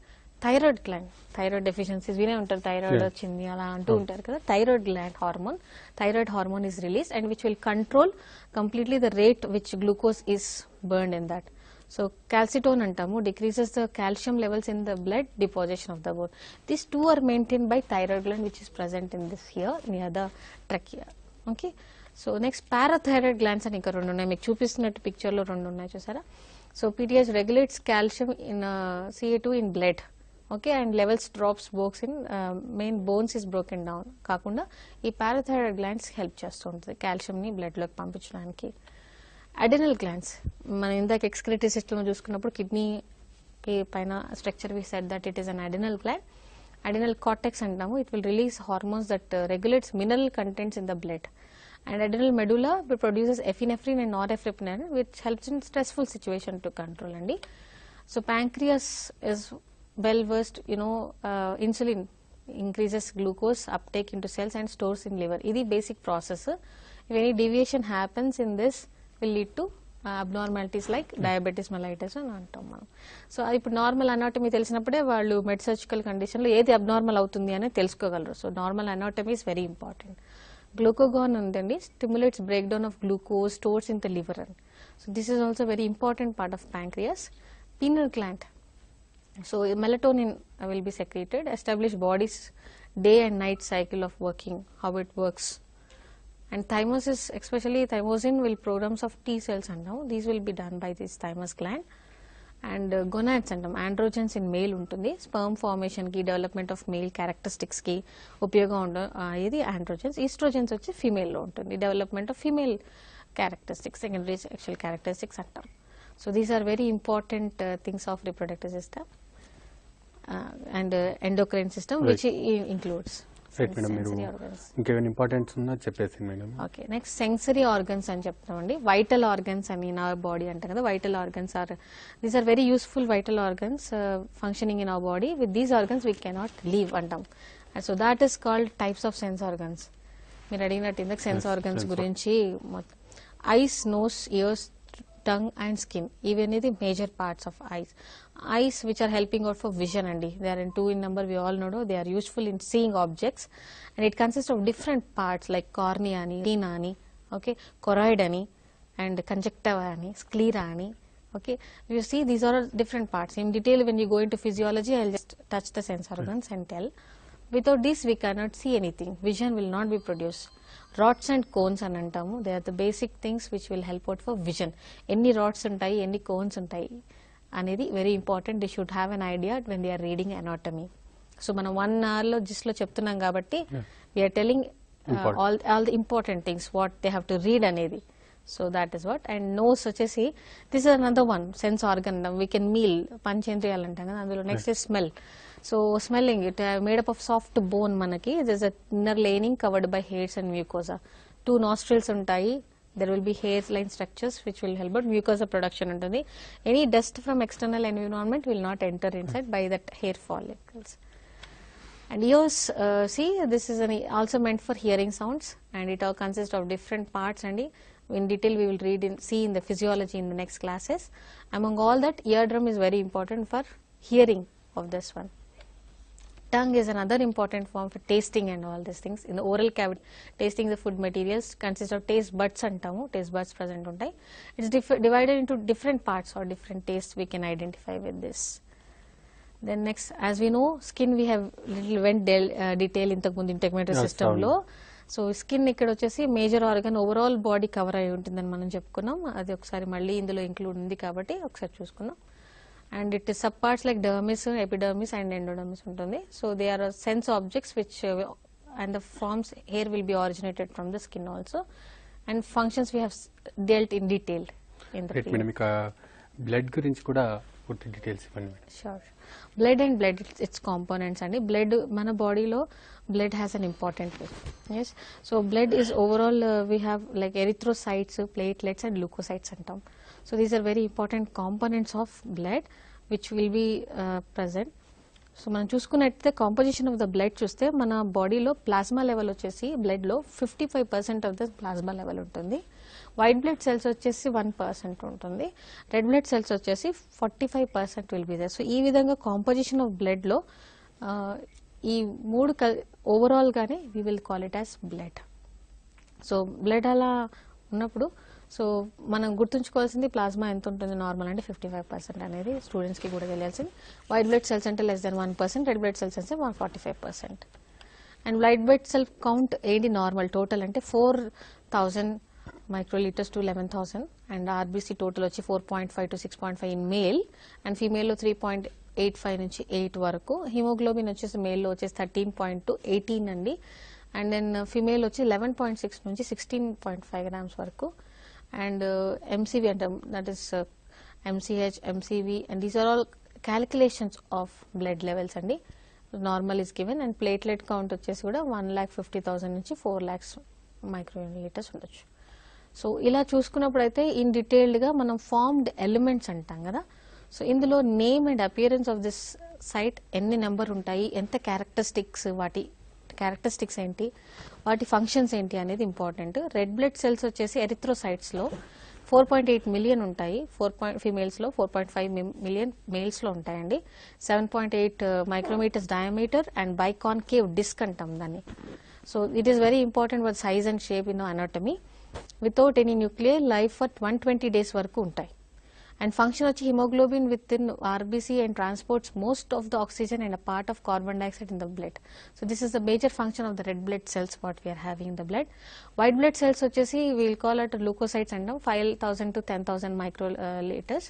Thyroid gland, thyroid deficiencies వినే ఉంటారు, thyroid వచ్చింది అలా అంటూ ఉంటారు కదా. Thyroid gland hormone, thyroid hormone is release and which will control completely the rate which glucose is burned in that. So calcitone antamu decreases the calcium levels in the blood deposition of the bone. These two are maintained by thyroid gland which is present in this here near the trachea. Okay. So next parathyroid glands ani rendu unnai, meeku chupistunattu picture lo rendu unnai chusara. So PTH regulates calcium in CA2 in blood. Okay, and levels drops box in main bones is broken down కాకుండా ఈ parathyroid glands help చేస్తూ ఉంటుంది కాల్షియంని బ్లడ్లోకి పంపించడానికి. అడెనల్ glands మనం ఇందాక excretory system చూసుకున్నప్పుడు కిడ్నీకి పైన structure we said that it is an adrenal gland. Adrenal cortex అంటాము. It will release hormones that regulates mineral contents in the blood. And adrenal medulla produces epinephrine and norepinephrine, which helps in stressful situation to control. So pancreas is well versed, insulin increases glucose uptake into cells and stores in liver. This is basic process. If any deviation happens in this, will lead to abnormalities like diabetes mellitus అని అంటాం మనం. So ఇప్పుడు normal anatomy తెలిసినప్పుడే వాళ్ళు మెడ్ surgical కండిషన్లో ఏది abnormal అవుతుంది అనేది తెలుసుకోగలరు. So normal anatomy is very important. Glucagon ఉందండి, stimulates breakdown of glucose, stores in the liver. So this is also very important part of pancreas. Pineal gland. So melatonin will be secreted, establish body's day and night cycle of working, how it works. And thymus, especially thymosin will programs of T cells and now these will be done by this thymus gland. And gonads అంటాం, androgens in male ఉంటుంది. Sperm formation కి development of male characteristics కి ఉపయోగం ఇది androgens. Oestrogens వచ్చి female లో ఉంటుంది, development of female characteristics, secondary sexual characteristics అంటాం. So these are very important things of reproductive system and endocrine system which includes.
Right madam, మీరు ఇంకేమైనా ఇంపార్టెంట్ ఉన్నా చెప్పేసి madam.
Okay, next sensory organs అని చెప్తామండి. వైటల్ ఆర్గన్స్ అని in our body అంటాం కదా. Vital organs are these are very useful vital organs functioning in our body. With these organs we cannot live అంటాం. So that is called types of sense organs. మీరు అడిగినట్టు ఇందాక sense organs గురించి మొత్తం eyes, nose, ears, tongue and skin. Even the major parts of eyes. Eyes which are helping out for vision andi. They are in 2 in number, we all know. They are useful in seeing objects and it consists of different parts like cornea ani, retina ani, okay, choroid ani and conjunctiva ani, sclera ani. Okay, you see these are different parts. In detail when you go into physiology, I will just touch the sense organs and tell. Without this we cannot see anything. Vision will not be produced. Rods and cones అని అంటాము. They are the basic things which will help out for vision. ఎన్ని rods ఉంటాయి, ఎన్ని cones ఉంటాయి అనేది very important. They should have an idea when they are reading anatomy. So మనం 1 hour లో gist లో చెప్తున్నాం కాబట్టి we're telling all the important things what they have to read అనేది. So that is what. And nose వచ్చేసి this is another one sense organ. We can meal, పంచేంద్రియాలు అంటాం కదా అందులో. Next is smell. So smelling, it made up of soft bone manaki. There is a inner lining covered by hairs and mucosa. 2 nostrils untayi. There will be hair-line structures which will help out mucosa production untundi. Any dust from external environment will not enter inside by that hair follicles. And ears, see this is also meant for hearing sounds and it all consists of different parts and in detail we will see in the physiology in the next classes. Among all that, eardrum is very important for hearing of this one. Tongue is another important form for tasting and all these things. In the oral cavity, tasting the food materials consists of taste buds antamu. Taste buds present untai. It's divided into different parts or different tastes we can identify with this. Then next, as we know, skin we have little went detail integumentary integumentary system lo. So skin ఇక్కడ వచ్చేసి major organ, overall body cover అయి ఉంటుందని మనం చెప్పుకున్నాం. అది ఒకసారి మళ్ళీ ఇందులో ఇంక్లూడ్ ఉంది కాబట్టి ఒకసారి చూసుకుందాం. And it is subparts like dermis, epidermis and endodermis ఉంటుంది. So they are sense objects which and the forms here will be originated from the skin also. And functions we have dealt in detail in the previous.
Blood గురించి కూడా పూర్తి details ఇవ్వండి.
Sure. Blood and blood its components అండి. Blood మన బాడీలో blood has an important role. Yes. So blood is overall we have like erythrocytes, platelets and leukocytes అంటాం. So these are very important components of blood which will be present. So మనం చూసుకున్నట్లయితే composition of the blood చూస్తే మన బాడీలో plasma level వచ్చేసి బ్లడ్లో 55% of the plasma level ఉంటుంది. White blood cells వచ్చేసి 1% ఉంటుంది. రెడ్ బ్లడ్ సెల్స్ వచ్చేసి 45% విల్ బి దేర్. సో ఈ విధంగా కాంపోజిషన్ ఆఫ్ బ్లడ్లో ఈ 3 ఓవరాల్ గానే we will call it as blood. So blood అలా ఉన్నప్పుడు సో మనం గుర్తుంచుకోవాల్సింది ప్లాస్మా ఎంత ఉంటుంది నార్మల్ అంటే 55% అనేది స్టూడెంట్స్కి కూడా తెలియాల్సింది. వైట్ బ్లడ్ సెల్స్ అంటే less than 1%, red blood cells అంటే 45%. And white blood cell count ఏంటి నార్మల్ టోటల్ అంటే 4000 మైక్రోలీటర్స్ టు 11,000 అండ్ ఆర్బీసీ టోటల్ వచ్చి 4.5 to 6.5 ఇన్ మేల్ అండ్ ఫీమేల్లో 8.5 నుంచి 8 వరకు. హిమోగ్లోబిన్ వచ్చేసి మేల్లో వచ్చేసి 13.2 18 అండి. అండ్ దెన్ ఫిమేల్ వచ్చి 11.6 నుంచి 16.5 గ్రామ్స్ వరకు. అండ్ ఎంసీవీ అంటాం, that is MCH, MCV, and these are all calculations of blood levels అండి. Normal is given. And platelet count వచ్చేసి కూడా 1,50,000 నుంచి 4 lakhs మైక్రోలీటర్స్ ఉండొచ్చు. సో ఇలా చూసుకున్నప్పుడు అయితే ఇన్ డీటెయిల్డ్గా మనం ఫార్మ్డ్ ఎలిమెంట్స్ అంటాం కదా. సో ఇందులో name and appearance of this site, ఎన్ని నెంబర్ ఉంటాయి, ఎంత క్యారెక్టరిస్టిక్స్, వాటి క్యారెక్టరిస్టిక్స్ ఏంటి, వాటి ఫంక్షన్స్ ఏంటి అనేది ఇంపార్టెంట్. రెడ్ బ్లడ్ సెల్స్ వచ్చేసి ఎరిథ్రోసైట్స్లో 4.8 మిలియన్ ఉంటాయి. ఫీమేల్స్లో 4.5 మిలియన్ మేల్స్లో ఉంటాయండి. 7.8 micrometres diameter and biconcave disc అంటాం దాన్ని. So it is very important for size and shape in anatomy. Without any nuclear life for 120 days వరకు ఉంటాయి. అండ్ ఫంక్షన్ వచ్చి haemoglobin within RBC and transports most of the oxygen and a part of carbon dioxide in the blood. So this is the major function of the red blood cells what we're having in the blood. White blood cells వచ్చేసి will call at leucocytes అంటాం. 5,000 to 10,000 మైక్రోలీటర్స్.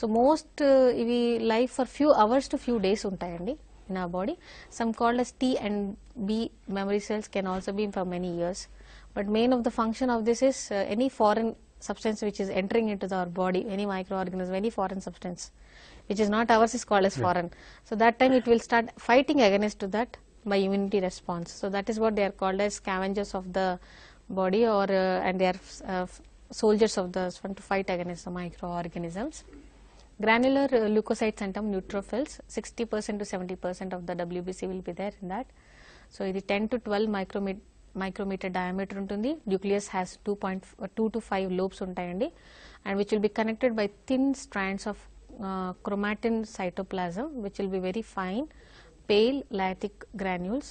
So most ఇవి life for few hours to few days ఉంటాయండి in our body. Some called as T and B memory cells can also be for many years. But main of the function of this is any foreign substance which is entering into our body, any microorganism, any foreign substance which is not ours is called as foreign. So that time it will start fighting against to that by immunity response. So that is what they are called as scavengers of the body, or and they are soldiers of the one to fight against the microorganisms. Granular leukocytes antam, neutrophils, 60% to 70% of the WBC will be there in that. So ఇది 10 to 12 micrometer diameter ఉంటుంది. Nucleus has 2 to 5 lobes ఉంటాయండి, and which will be connected by thin strands of chromatin cytoplasm, which will be very fine, pale lattice granules.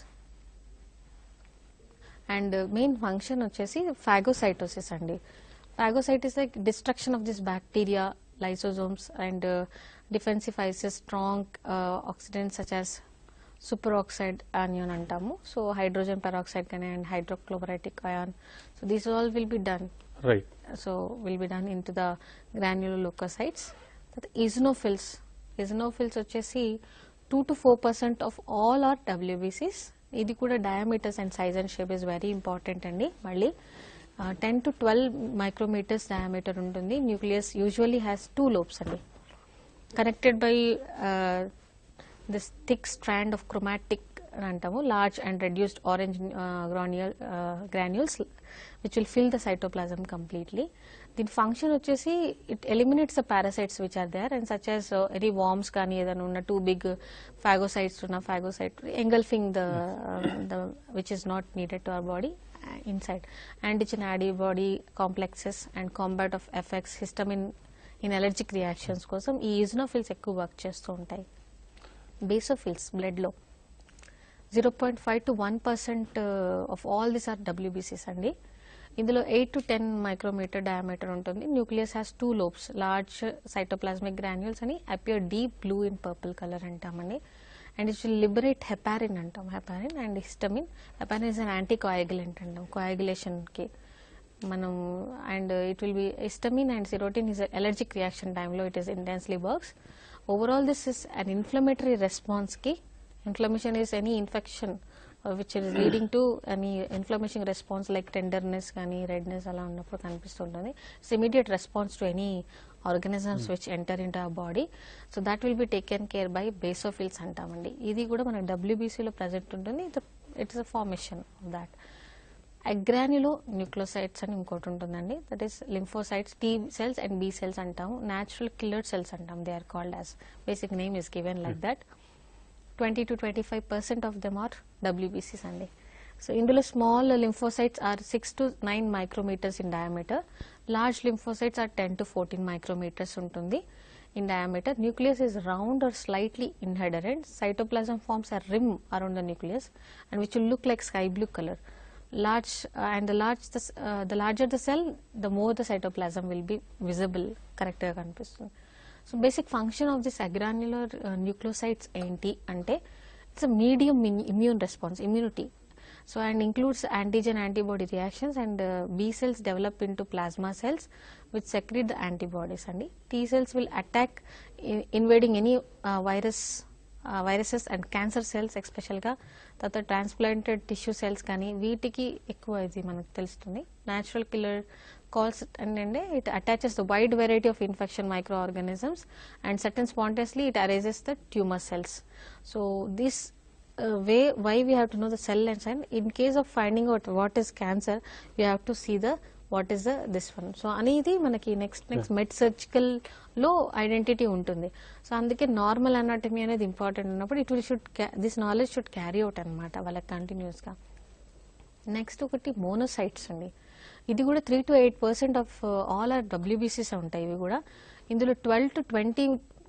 And main function వచ్చేసి phagocytosis అండి. Phagocyte is like destruction of this bacteria, lysosomes, and defensifies strong oxidants such as superoxide anion antamu. So hydrogen peroxide and hydrochloric ion. So these all will be done.
Right.
So will be done into the granular leukocytes. The eosinophils వచ్చేసి 2 to 4% of all our WBCs. ఇది కూడా diameters and size and shape is very important అండి. మళ్ళీ 10 to 12 micrometers diameter ఉంటుంది. Nucleus usually has 2 lobes అండి, connected by this thick strand of chromatic అంటాము, large and reduced orange granules which will fill the cytoplasm completely. దీని function వచ్చేసి it eliminates the parasites which are there, and such as any worms కానీ ఏదైనా ఉన్న too big phagocytes ఉన్న phagocyte engulfing the which is not needed to our body inside. Antigen antibody complexes and combat of effects, histamine in allergic reactions కోసం ఈ ఈజినోఫిల్స్ ఎక్కువ work చేస్తూ ఉంటాయి. Basophils blood లో 0.5 to 1% of all these are WBCs అండి. ఇందులో 8 to 10 micrometer diameter ఉంటుంది. Nucleus has 2 lobes, large cytoplasmic granules అని appear deep blue in purple colour అంటామండి. And it will liberate heparin అంటాం, heparin and histamine. Heparin is an anticoagulant అంటాం, కోయాగులేషన్కి మనం. And it will be histamine and serotonin is allergic reaction టైంలో it is intensely works. Overall this is an inflammatory రెస్పాన్స్కి. Inflammation is any infection which is leading to any inflammation response like tenderness కానీ redness అలా ఉన్నప్పుడు కనిపిస్తుంటుంది. It's immediate response to any organisms which enter into our body. So that will be taken care by basophils అంటామండి. ఇది కూడా మనకు WBCలో present ఉంటుంది. It is a formation of that. Agranulonucleocytes అని ఇంకోటి ఉంటుందండి. That is lymphocytes, T cells and B cells అంటాము. Natural killer cells అంటాం. They are called as, basic name is given like that. 20 to 25% of them are WBCs అండి. So ఇందులో small lymphocytes are 6 to 9 micrometers in diameter. Large lymphocytes are 10 to 14 micrometers ఉంటుంది in diameter. Nucleus is round or slightly inheritable. Cytoplasm forms a rim around the nucleus and which will look like sky blue color. The larger the cell, the more the cytoplasm will be visible. Correct గా కనిపిస్తుంది. So basic function of this agranular nucleocytes ఏంటి అంటే it's a medium immune response, immunity. So and includes antigen antibody reactions, and B cells develop into plasma cells which secrete the antibodies andi. T cells will attack invading any viruses and cancer cells especially గా, తర్వాత transplanted tissue cells కానీ వీటికి ఎక్కువ ఇది మనకు తెలుస్తుంది. Natural killer calls and it attaches the wide variety of infection microorganisms, and certain spontaneously it erases the tumor cells. So this way, why we have to know the cell lines, and in case of finding out what is cancer, we have to see the what is the this one. So అనేది మనకి next మెడ్ surgical లో identity ఉంటుంది. So అందుకే normal anatomy అనేది important ఉన్నప్పుడు it will should this knowledge should carry out అనమాట వాళ్ళకి continuous గా. నెక్స్ట్ ఒకటి మోనోసైట్స్ అండి. ఇది కూడా 3 to 8% ఆఫ్ ఆల్ ఆర్ డబ్ల్యూబీసీస్ ఉంటాయి. ఇవి కూడా ఇందులో 12 to 20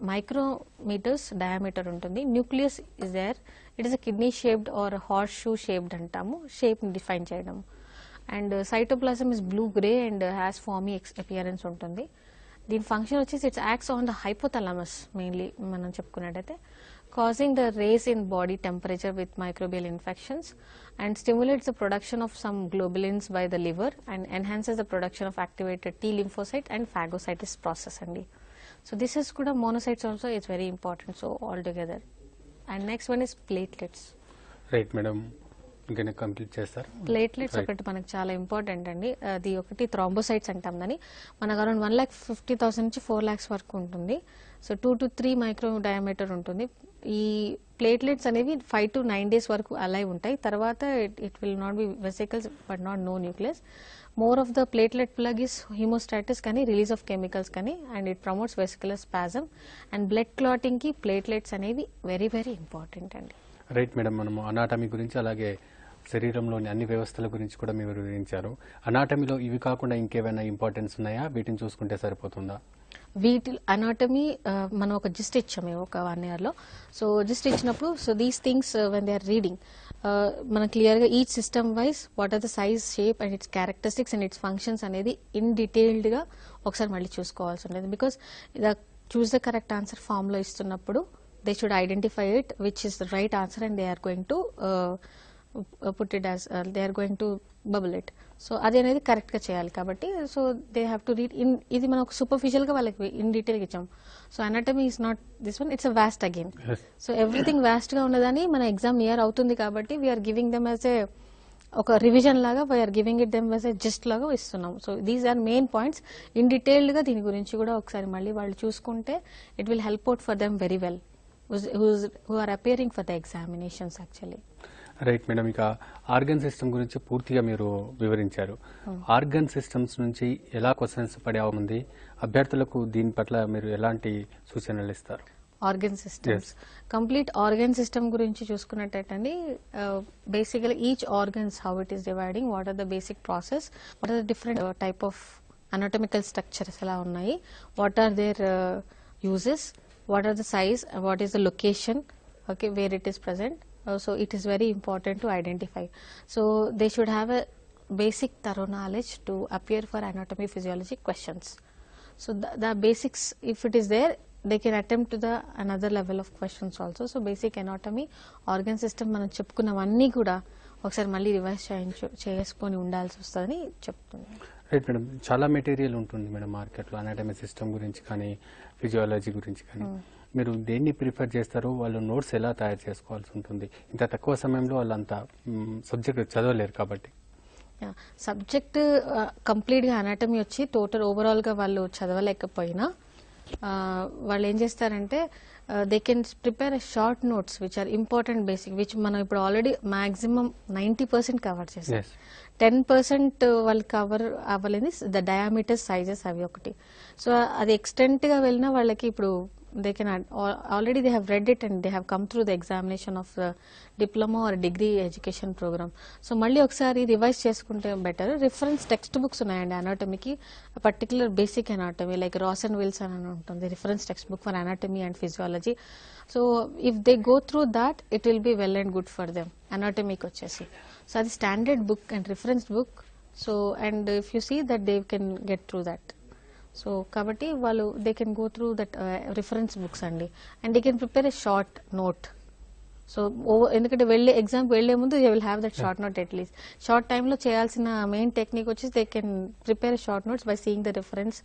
మైక్రోమీటర్స్ డయామీటర్ ఉంటుంది. Nucleus is there. It is a kidney shaped or horseshoe shaped అంటాము, షేప్ ని డిఫైన్ చేయడం. And cytoplasm is blue grey and has foamy appearance ఉంటుంది. దీని ఫంక్షన్ వచ్చేసి it's acts on the hypothalamus mainly మనం చెప్పుకున్నట్టయితే, causing the raise in body temperature with microbial infections, and stimulates the production of some globulins by the liver and enhances the production of activated T lymphocyte and phagocytis process andi. So this is kuda monocytes also is very important, so all together. And next one is platelets.
Right madam, ఇంకనే complete చేస్తారు.
Platelets ఒకటి మనకు చాలా important అండి. అది ఒకటి thrombocytes అంటాం దాన్ని. మనకు అరౌండ్ 1,50,000 నుంచి 4 lakhs వరకు ఉంటుంది. సో 2 to 3 మైక్రో డయామీటర్ ఉంటుంది. ఈ ప్లేట్లెట్స్ అనేవి 5 to 9 days వరకు అలైవ్ ఉంటాయి. తర్వాత it will not be vesicles but not no nucleus. More of the platelet plug is hemostasis కానీ రిలీజ్ ఆఫ్ కెమికల్స్ కానీ, and it promotes vesicular spasm and blood clotting కి platelets అనేవి very very important అండి.
Right madam, మనము anatomy గురించి అలాగే శరీరంలోని అన్ని వ్యవస్థల గురించి కూడా మీరు వివరించారు. అనాటమీలో ఇవి కాకుండా ఇంకేమైనా ఇంపార్టెన్స్ ఉన్నాయా? వీటిని చూసుకుంటే సరిపోతుందా?
వీటి అనాటమీ మనం ఒక జిస్ట్ ఇచ్చాము ఒక 1 year లో. సో జిస్ట్ ఇచ్చినప్పుడు so these things when they are reading మనం క్లియర్గా each system wise what are the size, shape and its characteristics and its functions అనేది ఇన్ డీటెయిల్డ్గా ఒకసారి మళ్ళీ చూసుకోవాల్సి ఉంటుంది. Because choose the correct answer ఫామ్లో ఇస్తున్నప్పుడు they should identify it which is the right answer and they are going to put it as they are going to bubble it. సో అది అనేది కరెక్ట్ గా చేయాలి కాబట్టి so they have to read in. ఇది మనం సూపర్ఫిషియల్ గా వాళ్ళకి ఇన్ డీటెయిల్ గా ఇచ్చాం. So anatomy is not this one, it's a vast again. So everything vast గా ఉన్నదని మన ఎగ్జామ్ నియర్ అవుతుంది కాబట్టి we're giving them as a ఒక రివిజన్ లాగా, we're giving it them as a just లాగా ఇస్తున్నాం. So these are main points. In detailed గా దీని గురించి కూడా ఒకసారి మళ్ళీ వాళ్ళు చూసుకుంటే it will help out for them very well who are appearing for the examinations actually.
Right madam, ఇక ఆర్గన్ సిస్టమ్ గురించి పూర్తిగా మీరు వివరించారు. ఆర్గన్ సిస్టమ్స్ నుంచి ఎలా క్వశ్చన్స్ పడే ఉంది, అభ్యర్థులకు దీని పట్ల మీరు ఎలాంటి సూచనలు ఇస్తారు?
Organ systems, complete organ system గురించి చూసుకున్నట్టండి, basically each organs how it is dividing, what are the basic process, what are the different type of anatomical structures ఎలా ఉన్నాయి, what are their uses, what are the size, what is the location, okay, where it is present. So it is very important to identify. So they should have a basic thorough knowledge to appear for anatomy physiology questions. So the basics, if it is there, they can attempt to the another level of questions also. So basic anatomy, organ system మనం చెప్పుకున్నవన్నీ కూడా ఒకసారి మళ్ళీ revise చేసుకొని ఉండాల్సి వస్తుందని చెప్తున్నాను.
Right madam, చాలా material ఉంటుంది మేడం మార్కెట్లో అనాటమీ సిస్టమ్ గురించి కానీ ఫిజియాలజీ గురించి కానీ. మీరు దేన్ని ప్రిఫర్ చేస్తారు? వాళ్ళు నోట్స్ ఎలా తయారు చేసుకోవాల్సి ఉంటుంది? ఇంత తక్కువ సమయంలో వాళ్ళు అంత సబ్జెక్ట్ చదవలేరు కాబట్టి.
సబ్జెక్ట్ కంప్లీట్గా అనాటమీ వచ్చి టోటల్ ఓవరాల్గా వాళ్ళు చదవలేకపోయినా వాళ్ళు ఏం చేస్తారంటే they can prepare short notes which are important basic, which మనం ఇప్పుడు ఆల్రెడీ మాక్సిమం 90% కవర్ చేస్తాం. 10% వాళ్ళు కవర్ అవ్వలేదు ద డయామీటర్ సైజెస్ అవి ఒకటి. సో అది ఎక్స్టెంట్ గా వెళ్ళినా వాళ్ళకి ఇప్పుడు they can already they have read it and they have come through the examination of diploma or degree education program. So మళ్ళీ ఒకసారి రివైజ్ చేసుకుంటే బెటర్. రిఫరెన్స్ టెక్స్ట్ బుక్స్ ఉన్నాయండి అనాటమీకి, particular basic anatomy like Ross and Wilson అని ఉంటుంది, reference text book for anatomy and physiology. So if they go through that it will be well and good for them. అనాటమీకి వచ్చేసి so అది standard book and reference book. So and if you see that they can get through that. So కాబట్టి వాళ్ళు they can go through that reference books అండి, and they can prepare a short note so ఎందుకంటే ఎగ్జామ్కి వెళ్లే ముందు they will have that short note at least. Short టైంలో చేయాల్సిన main technique వచ్చి they can prepare short notes by seeing the reference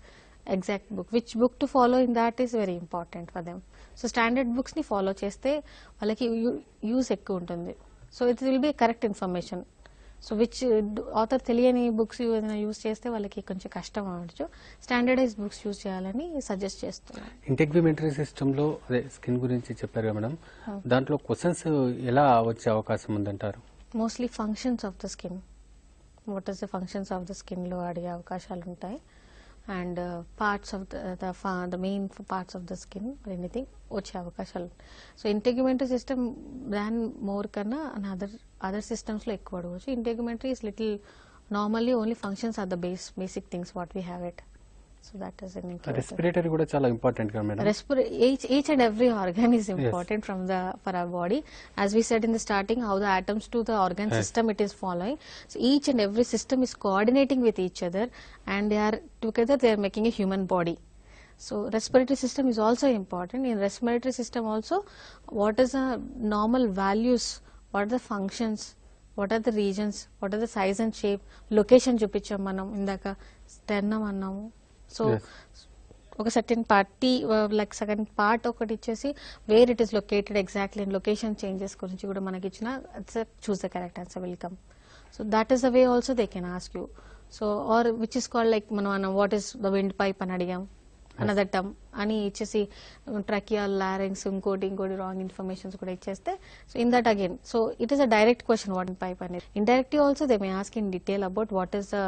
exact book, which book to follow in that is very important for them. So standard బుక్స్ని follow చేస్తే వాళ్ళకి use ఎక్కువ ఉంటుంది. So it will be correct information. So which author తెలియని books ఏదైనా use చేస్తే వాళ్ళకి కొంచెం కష్టం అవ్వచ్చు. స్టాండర్డైజ్ బుక్స్ యూజ్ చేయాలని సజెస్ట్ చేస్తున్నాను.
ఇంటెగ్యుమెంటరీ సిస్టంలో అదే స్కిన్ గురించి చెప్పారు కదా మేడం, దాంట్లో క్వశ్చన్స్ ఎలా వచ్చే అవకాశం ఉందంటారు?
Mostly functions of the skin, what is the functions of the స్కిన్లో అడిగే అవకాశాలు ఉంటాయి. And parts of the main parts of the skin anything వచ్చే అవకాశాలు. So integumentary system than more కన్నా అదర్ సిస్టమ్స్లో ఎక్కువ అడగవచ్చు. Integumentary is little normally only functions are the basic things what we have it. So that is an important.
Respiratory కూడా చాలా important కదా madam.
Each and every organ is important for our body. As we said in the starting, how the atoms to the organ system it is following. So each and every system is coordinating with each other, and they are together. They are making a human body. So respiratory system is also important. In respiratory system also, what is the normal values? What are the functions? What are the regions? What are the size and shape? Location చూపించాం మనం ఇందాక sternum అన్నాము. So ఒక certain party like second part ఒకటి ఇచ్చేసి where it is located exactly location changes గురించి కూడా మనకి ఇచ్చిన choose the correct answer will come. So that is the way also they can ask you. So or which is called like మనం what is the windpipe అని అడిగాం another term అని ఇచ్చేసి ట్రకియల్ లారింగ్స్ ఇంకోటి రాంగ్ ఇన్ఫర్మేషన్స్ కూడా ఇచ్చేస్తే so in that again so it is a direct question what pipe అనేది. Indirectly also they may ask in detail about what is the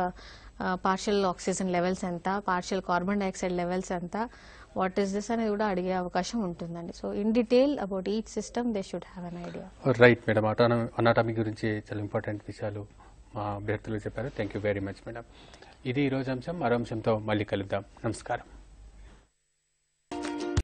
partial oxygen levels ఎంత, partial carbon dioxide levels ఎంత, what is this అనేది కూడా అడిగే అవకాశం ఉంటుందండి. So in detail about each system they should have an idea.
Right madam, anatomy గురించి చాలా important విషయాలు మా అభ్యర్థులు చెప్పారు. Thank you very much madam. ఇది ఈరోజు అంశం. మరో అంశంతో మళ్ళీ కలుద్దాం. నమస్కారం.